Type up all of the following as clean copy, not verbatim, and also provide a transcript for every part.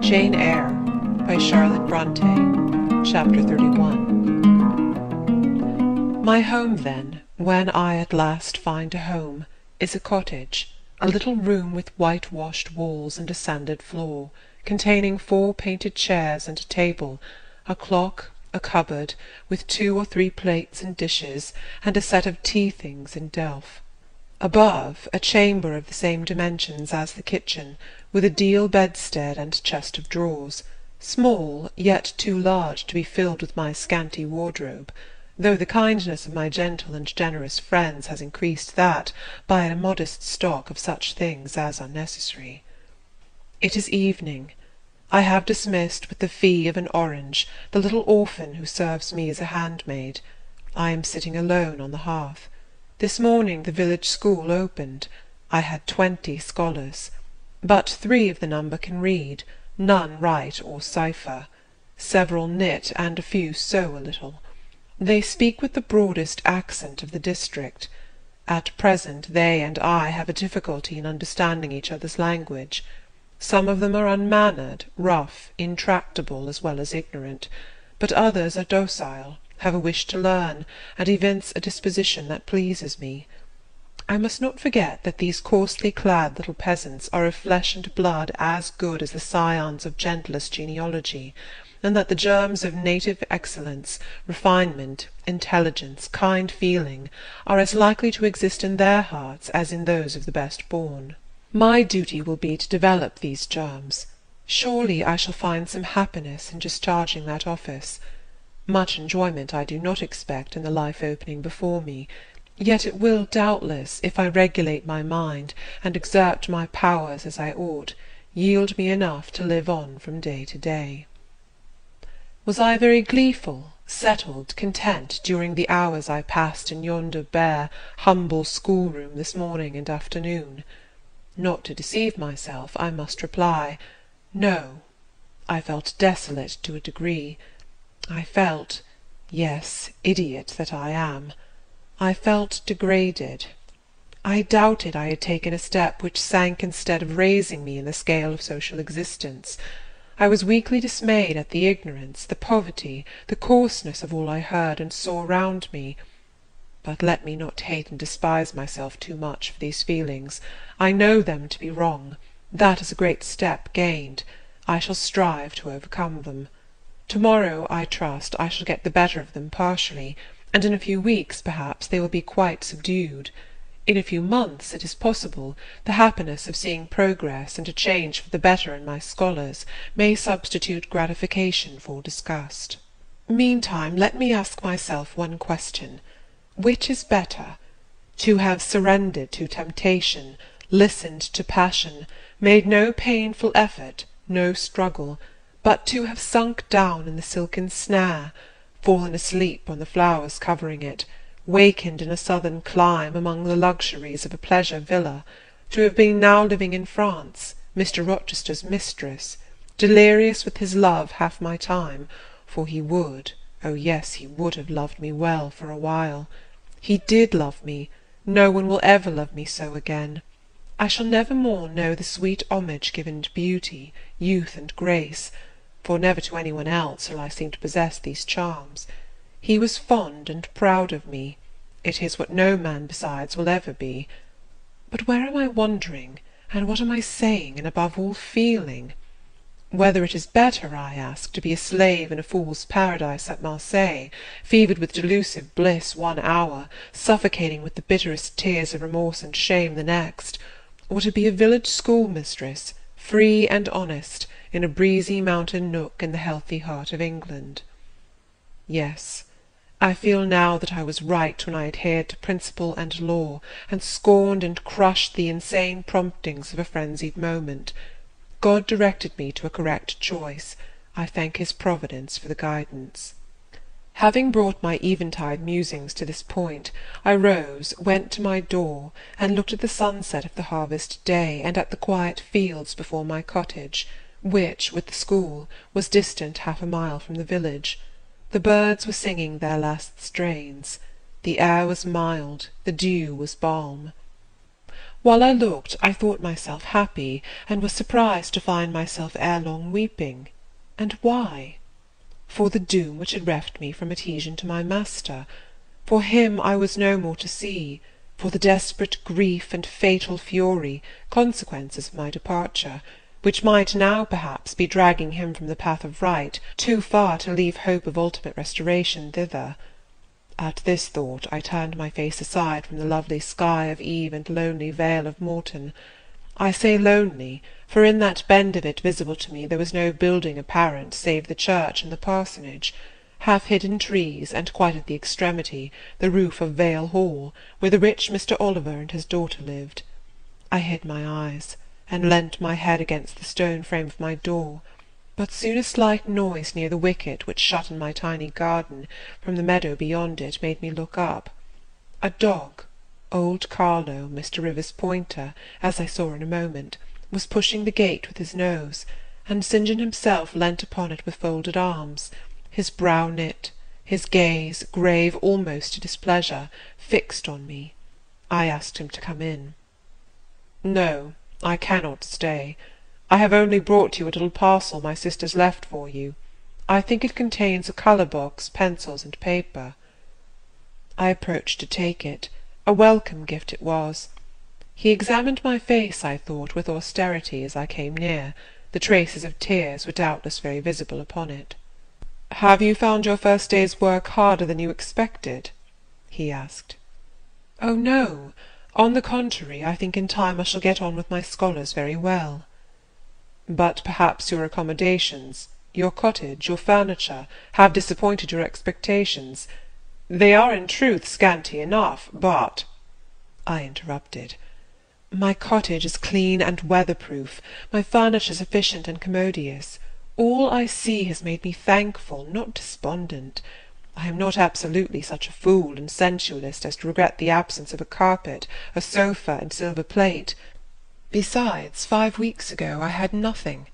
Jane Eyre by Charlotte Bronte. Chapter 31. My home, then, when I at last find a home, is a cottage, a little room with whitewashed walls and a sanded floor, containing 4 painted chairs and a table, a clock, a cupboard, with 2 or 3 plates and dishes, and a set of tea-things in delf. Above, a chamber of the same dimensions as the kitchen, with a deal bedstead and chest of drawers, small, yet too large to be filled with my scanty wardrobe, though the kindness of my gentle and generous friends has increased that by a modest stock of such things as are necessary. It is evening. I have dismissed with the fee of an orange the little orphan who serves me as a handmaid. I am sitting alone on the hearth. This morning the village school opened. I had 20 scholars. But 3 of the number can read, none write or cipher. Several knit, and a few sew a little. They speak with the broadest accent of the district. At present they and I have a difficulty in understanding each other's language. Some of them are unmannered, rough, intractable, as well as ignorant, but others are docile, have a wish to learn, and evince a disposition that pleases me. I must not forget that these coarsely clad little peasants are of flesh and blood as good as the scions of gentlest genealogy, and that the germs of native excellence, refinement, intelligence, kind feeling, are as likely to exist in their hearts as in those of the best born. My duty will be to develop these germs. Surely I shall find some happiness in discharging that office. Much enjoyment I do not expect in the life opening before me, yet it will doubtless, if I regulate my mind, and exert my powers as I ought, yield me enough to live on from day to day. Was I very gleeful, settled, content, during the hours I passed in yonder bare, humble schoolroom this morning and afternoon? Not to deceive myself, I must reply, no. I felt desolate to a degree. I felt, yes, idiot that I am, I felt degraded. I doubted I had taken a step which sank instead of raising me in the scale of social existence. I was weakly dismayed at the ignorance, the poverty, the coarseness of all I heard and saw round me. But let me not hate and despise myself too much for these feelings. I know them to be wrong. That is a great step gained. I shall strive to overcome them. To-morrow, I trust, I shall get the better of them partially, and in a few weeks, perhaps, they will be quite subdued. In a few months, it is possible, the happiness of seeing progress and a change for the better in my scholars may substitute gratification for disgust. Meantime, let me ask myself one question. Which is better, to have surrendered to temptation, listened to passion, made no painful effort, no struggle, but to have sunk down in the silken snare, fallen asleep on the flowers covering it, wakened in a southern clime among the luxuries of a pleasure villa, to have been now living in France, Mr. Rochester's mistress, delirious with his love half my time, for he would, oh yes, he would have loved me well for a while. He did love me. No one will ever love me so again. I shall never more know the sweet homage given to beauty, youth, and grace, for never to any one else shall I seem to possess these charms. He was fond and proud of me. It is what no man besides will ever be. But where am I wandering, and what am I saying, and above all feeling? Whether it is better, I ask, to be a slave in a fool's paradise at Marseilles, fevered with delusive bliss one hour, suffocating with the bitterest tears of remorse and shame the next, or to be a village schoolmistress, free and honest, in a breezy mountain nook in the healthy heart of England? Yes, I feel now that I was right when I adhered to principle and law, and scorned and crushed the insane promptings of a frenzied moment. God directed me to a correct choice. I thank his providence for the guidance. Having brought my eventide musings to this point, I rose, went to my door, and looked at the sunset of the harvest day, and at the quiet fields before my cottage, which, with the school, was distant 1/2 a mile from the village. The birds were singing their last strains. The air was mild, the dew was balm. While I looked, I thought myself happy, and was surprised to find myself ere long weeping. And why? For the doom which had reft me from adhesion to my master. For him I was no more to see, for the desperate grief and fatal fury, consequences of my departure, which might now perhaps be dragging him from the path of right, too far to leave hope of ultimate restoration thither. At this thought I turned my face aside from the lovely sky of eve and lonely vale of Morton. I say lonely, for in that bend of it visible to me there was no building apparent save the church and the parsonage, half-hidden trees, and quite at the extremity the roof of Vale Hall, where the rich Mr. Oliver and his daughter lived. I hid my eyes, and leant my head against the stone frame of my door, but soon a slight noise near the wicket which shut in my tiny garden from the meadow beyond it made me look up. A dog, old Carlo, Mr. Rivers' pointer, as I saw in a moment, was pushing the gate with his nose, and St. John himself leant upon it with folded arms, his brow knit, his gaze, grave almost to displeasure, fixed on me. I asked him to come in. "No, I cannot stay. I have only brought you a little parcel my sisters left for you. I think it contains a colour-box, pencils, and paper." I approached to take it. A welcome gift it was. He examined my face, I thought, with austerity as I came near. The traces of tears were doubtless very visible upon it. "Have you found your first day's work harder than you expected?" he asked. "Oh, no. On the contrary, I think in time I shall get on with my scholars very well." "But perhaps your accommodations, your cottage, your furniture, have disappointed your expectations. They are in truth scanty enough, but—" I interrupted. "My cottage is clean and weather-proof, my furniture sufficient and commodious. All I see has made me thankful, not despondent. I am not absolutely such a fool and sensualist as to regret the absence of a carpet, a sofa, and silver plate. Besides, 5 weeks ago I had nothing.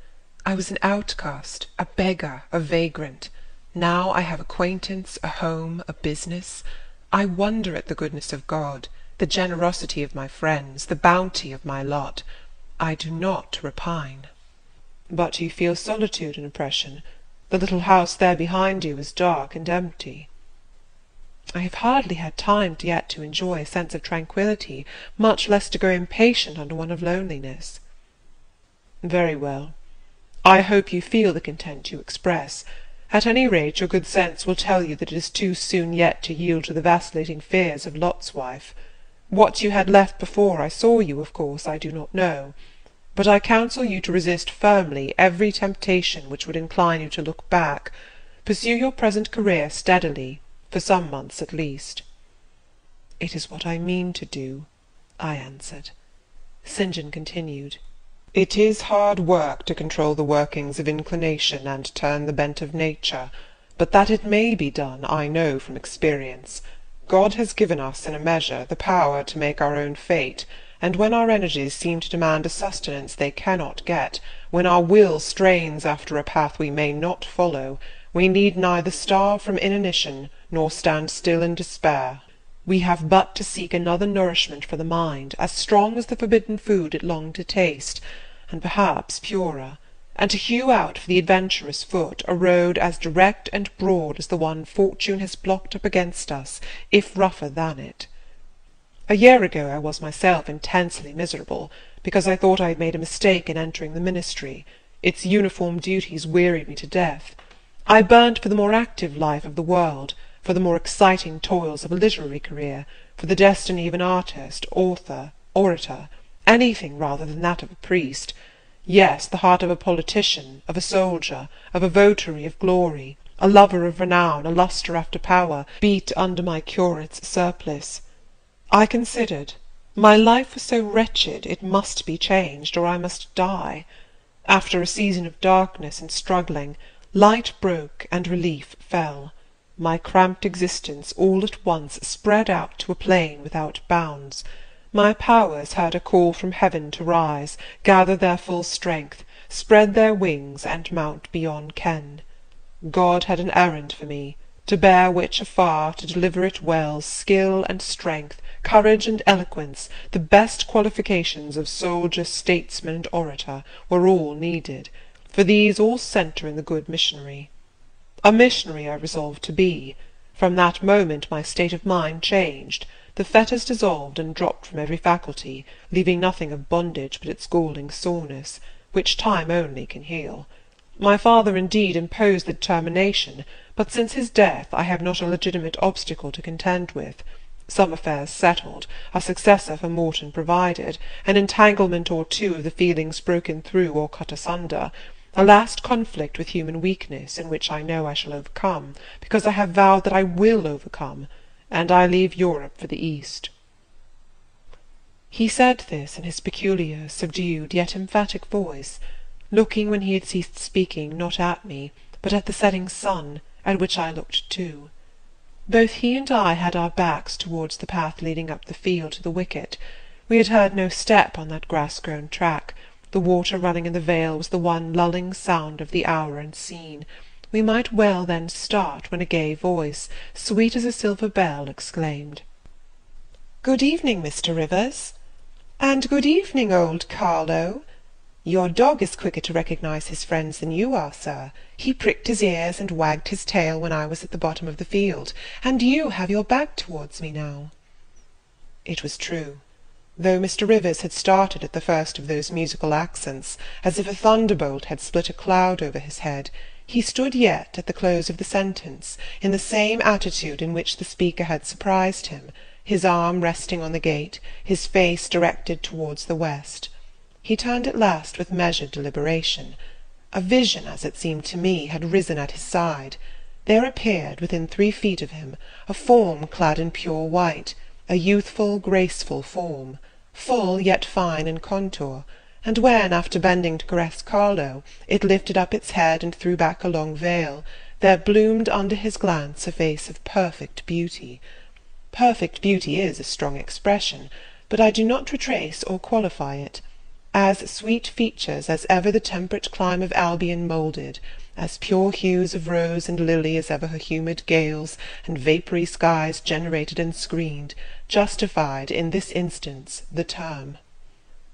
I was an outcast, a beggar, a vagrant. Now I have acquaintance, a home, a business. I wonder at the goodness of God, the generosity of my friends, the bounty of my lot. I do not repine." "But you feel solitude and oppression. The little house there behind you is dark and empty." "I have hardly had time yet to enjoy a sense of tranquillity, much less to grow impatient under one of loneliness." "Very well. I hope you feel the content you express. At any rate, your good sense will tell you that it is too soon yet to yield to the vacillating fears of Lot's wife. What you had left before I saw you, of course, I do not know. But I counsel you to resist firmly every temptation which would incline you to look back. Pursue your present career steadily, for some months at least." "It is what I mean to do," I answered. St. John continued, "It is hard work to control the workings of inclination and turn the bent of nature, but that it may be done I know from experience. God has given us in a measure the power to make our own fate, and when our energies seem to demand a sustenance they cannot get, when our will strains after a path we may not follow, we need neither starve from inanition nor stand still in despair. We have but to seek another nourishment for the mind, as strong as the forbidden food it longed to taste, and perhaps purer, and to hew out for the adventurous foot a road as direct and broad as the one fortune has blocked up against us, if rougher than it. A year ago I was myself intensely miserable, because I thought I had made a mistake in entering the ministry. Its uniform duties wearied me to death. I burnt for the more active life of the world, for the more exciting toils of a literary career, for the destiny of an artist, author, orator, anything rather than that of a priest. Yes, the heart of a politician, of a soldier, of a votary of glory, a lover of renown, a lustre after power, beat under my curate's surplice. I considered. My life was so wretched it must be changed, or I must die. After a season of darkness and struggling, light broke and relief fell. My cramped existence all at once spread out to a plain without bounds. My powers heard a call from heaven to rise, gather their full strength, spread their wings, and mount beyond ken. God had an errand for me, to bear which afar, to deliver it well, skill and strength, courage and eloquence, the best qualifications of soldier, statesman, and orator, were all needed, for these all centre in the good missionary. A missionary I resolved to be. From that moment my state of mind changed. The fetters dissolved and dropped from every faculty, leaving nothing of bondage but its galling soreness, which time only can heal. My father indeed imposed the determination, but since his death I have not a legitimate obstacle to contend with. Some affairs settled, a successor for Morton provided, an entanglement or two of the feelings broken through or cut asunder, a last conflict with human weakness, in which I know I shall overcome, because I have vowed that I will overcome, and I leave Europe for the East. He said this in his peculiar, subdued, yet emphatic voice, looking, when he had ceased speaking, not at me, but at the setting sun, at which I looked too. Both he and I had our backs towards the path leading up the field to the wicket. We had heard no step on that grass-grown track. The water running in the vale was the one lulling sound of the hour and scene. We might well then start, when a gay voice, sweet as a silver bell, exclaimed, "Good evening, Mr. Rivers." "And good evening, old Carlo. Your dog is quicker to recognise his friends than you are, sir. He pricked his ears and wagged his tail when I was at the bottom of the field, and you have your back towards me now." It was true. Though Mr. Rivers had started at the first of those musical accents, as if a thunderbolt had split a cloud over his head, he stood yet, at the close of the sentence, in the same attitude in which the speaker had surprised him, his arm resting on the gate, his face directed towards the west. He turned at last with measured deliberation. A vision, as it seemed to me, had risen at his side. There appeared, within 3 feet of him, a form clad in pure white, a youthful, graceful form, full yet fine in contour, and when, after bending to caress Carlo, it lifted up its head and threw back a long veil, there bloomed under his glance a face of perfect beauty. Perfect beauty is a strong expression, but I do not retrace or qualify it. As sweet features as ever the temperate clime of Albion moulded, as pure hues of rose and lily as ever her humid gales and vapoury skies generated and screened, justified in this instance the term.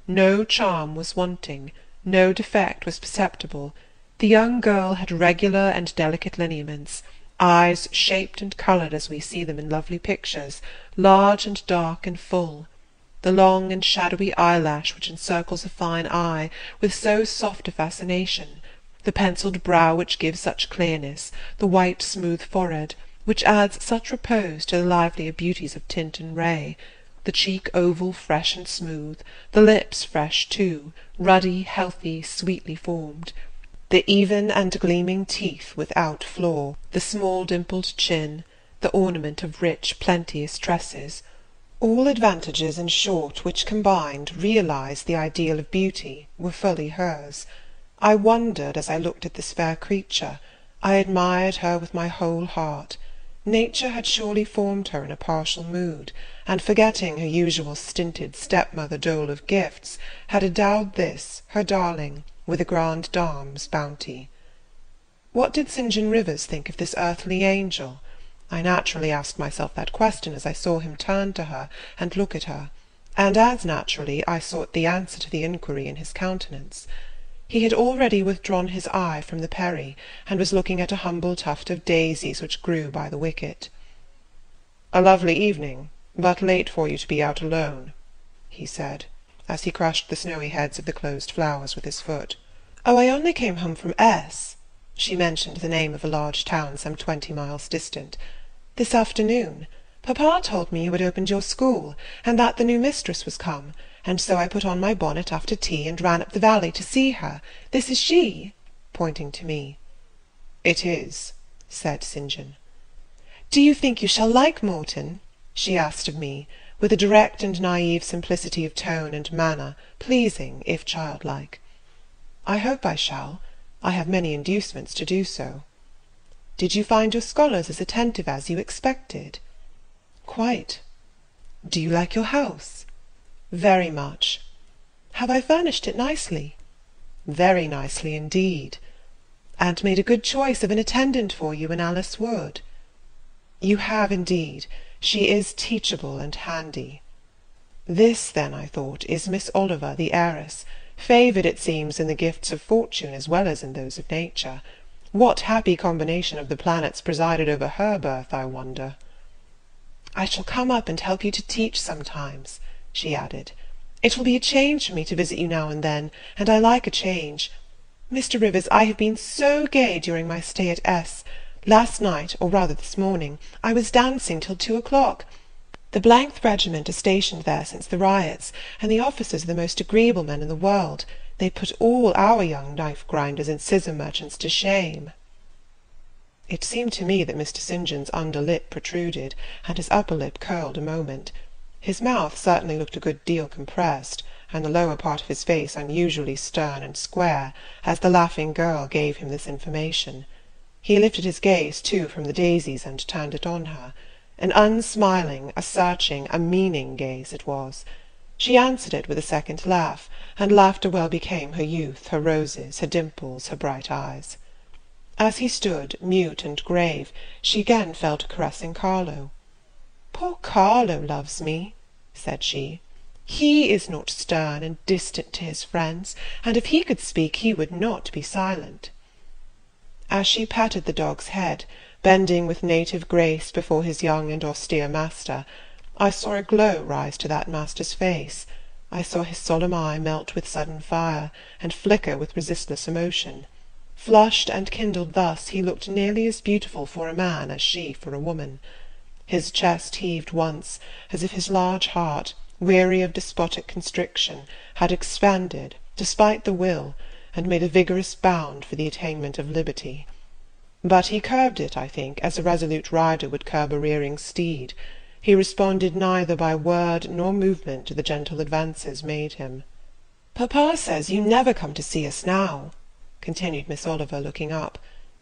No charm was wanting, no defect was perceptible. The young girl had regular and delicate lineaments, eyes shaped and coloured as we see them in lovely pictures, large and dark and full. The long and shadowy eyelash which encircles a fine eye with so soft a fascination, the pencilled brow which gives such clearness, the white smooth forehead, which adds such repose to the livelier beauties of tint and ray, the cheek oval, fresh and smooth, the lips fresh too, ruddy, healthy, sweetly formed, the even and gleaming teeth without flaw, the small dimpled chin, the ornament of rich, plenteous tresses, all advantages, in short, which combined realized the ideal of beauty, were fully hers. I wondered as I looked at this fair creature. I admired her with my whole heart. Nature had surely formed her in a partial mood, and forgetting her usual stinted stepmother dole of gifts, had endowed this, her darling, with a grande dame's bounty. What did St. John Rivers think of this earthly angel? I naturally asked myself that question as I saw him turn to her and look at her, and as naturally I sought the answer to the inquiry in his countenance. He had already withdrawn his eye from the Peri, and was looking at a humble tuft of daisies which grew by the wicket. "A lovely evening, but late for you to be out alone," he said, as he crushed the snowy heads of the closed flowers with his foot. "Oh, I only came home from S." She mentioned the name of a large town some 20 miles distant. "This afternoon. Papa told me you had opened your school, and that the new mistress was come, and so I put on my bonnet after tea and ran up the valley to see her. This is she?" pointing to me. "It is," said St. John. "Do you think you shall like Morton?" she asked of me, with a direct and naive simplicity of tone and manner, pleasing, if childlike. "I hope I shall. I have many inducements to do so." "Did you find your scholars as attentive as you expected?" "Quite." "Do you like your house?" "Very much." "Have I furnished it nicely?" "Very nicely indeed." "And made a good choice of an attendant for you in Alice Wood?" You have indeed. She is teachable and handy. This, then, I thought, is Miss Oliver, the heiress, favoured, it seems, in the gifts of fortune as well as in those of nature. What happy combination of the planets presided over her birth, I wonder? I shall come up and help you to teach sometimes, she added. It will be a change for me to visit you now and then, and I like a change. Mr. Rivers, I have been so gay during my stay at S. Last night, or rather this morning, I was dancing till 2 o'clock. The th Regiment are stationed there since the riots, and the officers are the most agreeable men in the world. They put all our young knife-grinders and scissor merchants to shame. It seemed to me that Mr. St. John's under lip protruded, and his upper lip curled a moment. His mouth certainly looked a good deal compressed, and the lower part of his face unusually stern and square, as the laughing girl gave him this information. He lifted his gaze, too, from the daisies, and turned it on her. An unsmiling, a searching, a meaning gaze it was. She answered it with a second laugh, and laughter well became her youth, her roses, her dimples, her bright eyes. As he stood, mute and grave, she again fell to caressing Carlo. "Poor Carlo loves me," said she. "He is not stern and distant to his friends, and if he could speak he would not be silent." As she patted the dog's head, bending with native grace before his young and austere master, I saw a glow rise to that master's face. I saw his solemn eye melt with sudden fire, and flicker with resistless emotion. Flushed and kindled thus, he looked nearly as beautiful for a man as she for a woman. His chest heaved once, as if his large heart, weary of despotic constriction, had expanded, despite the will, and made a vigorous bound for the attainment of liberty. But he curbed it, I think, as a resolute rider would curb a rearing steed. He responded neither by word nor movement to the gentle advances made him. "Papa says you never come to see us now," continued Miss Oliver, looking up.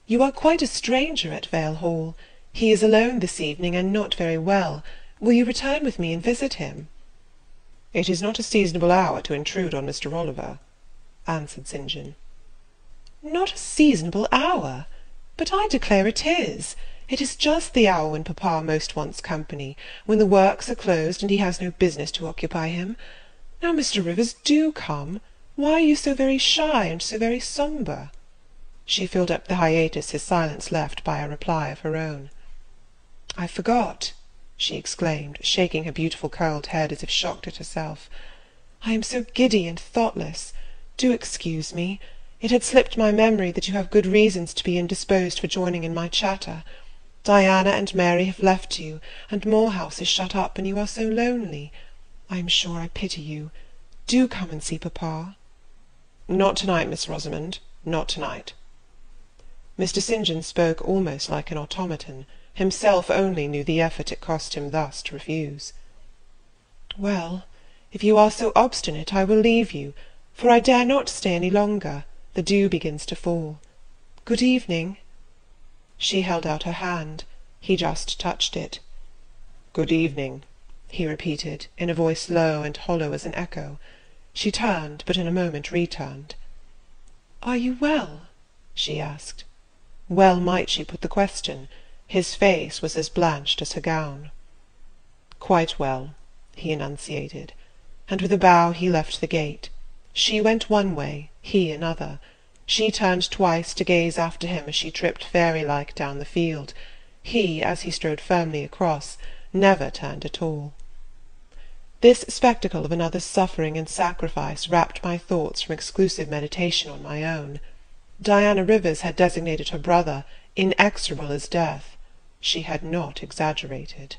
"You are quite a stranger at Vale Hall. He is alone this evening, and not very well. Will you return with me and visit him?" "It is not a seasonable hour to intrude on Mr. Oliver," answered St. John. "Not a seasonable hour! But I declare it is. It is just the hour when papa most wants company, when the works are closed, and he has no business to occupy him. Now, Mr. Rivers, do come. Why are you so very shy and so very sombre?" She filled up the hiatus his silence left by a reply of her own. "I forgot," she exclaimed, shaking her beautiful curled head as if shocked at herself. "I am so giddy and thoughtless. Do excuse me. It had slipped my memory that you have good reasons to be indisposed for joining in my chatter. Diana and Mary have left you, and Moor House is shut up, and you are so lonely. I am sure I pity you. Do come and see papa." "Not to-night, Miss Rosamond, not to-night." Mr. St. John spoke almost like an automaton. Himself only knew the effort it cost him thus to refuse. "Well, if you are so obstinate, I will leave you, for I dare not stay any longer. The dew begins to fall. Good evening." She held out her hand. He just touched it. "Good evening," he repeated, in a voice low and hollow as an echo. She turned, but in a moment returned. "Are you well?" she asked. Well might she put the question. His face was as blanched as her gown. "Quite well," he enunciated, and with a bow he left the gate. She went one way, he another. She turned twice to gaze after him as she tripped fairy-like down the field. He, as he strode firmly across, never turned at all. This spectacle of another's suffering and sacrifice rapt my thoughts from exclusive meditation on my own. Diana Rivers had designated her brother inexorable as death. She had not exaggerated.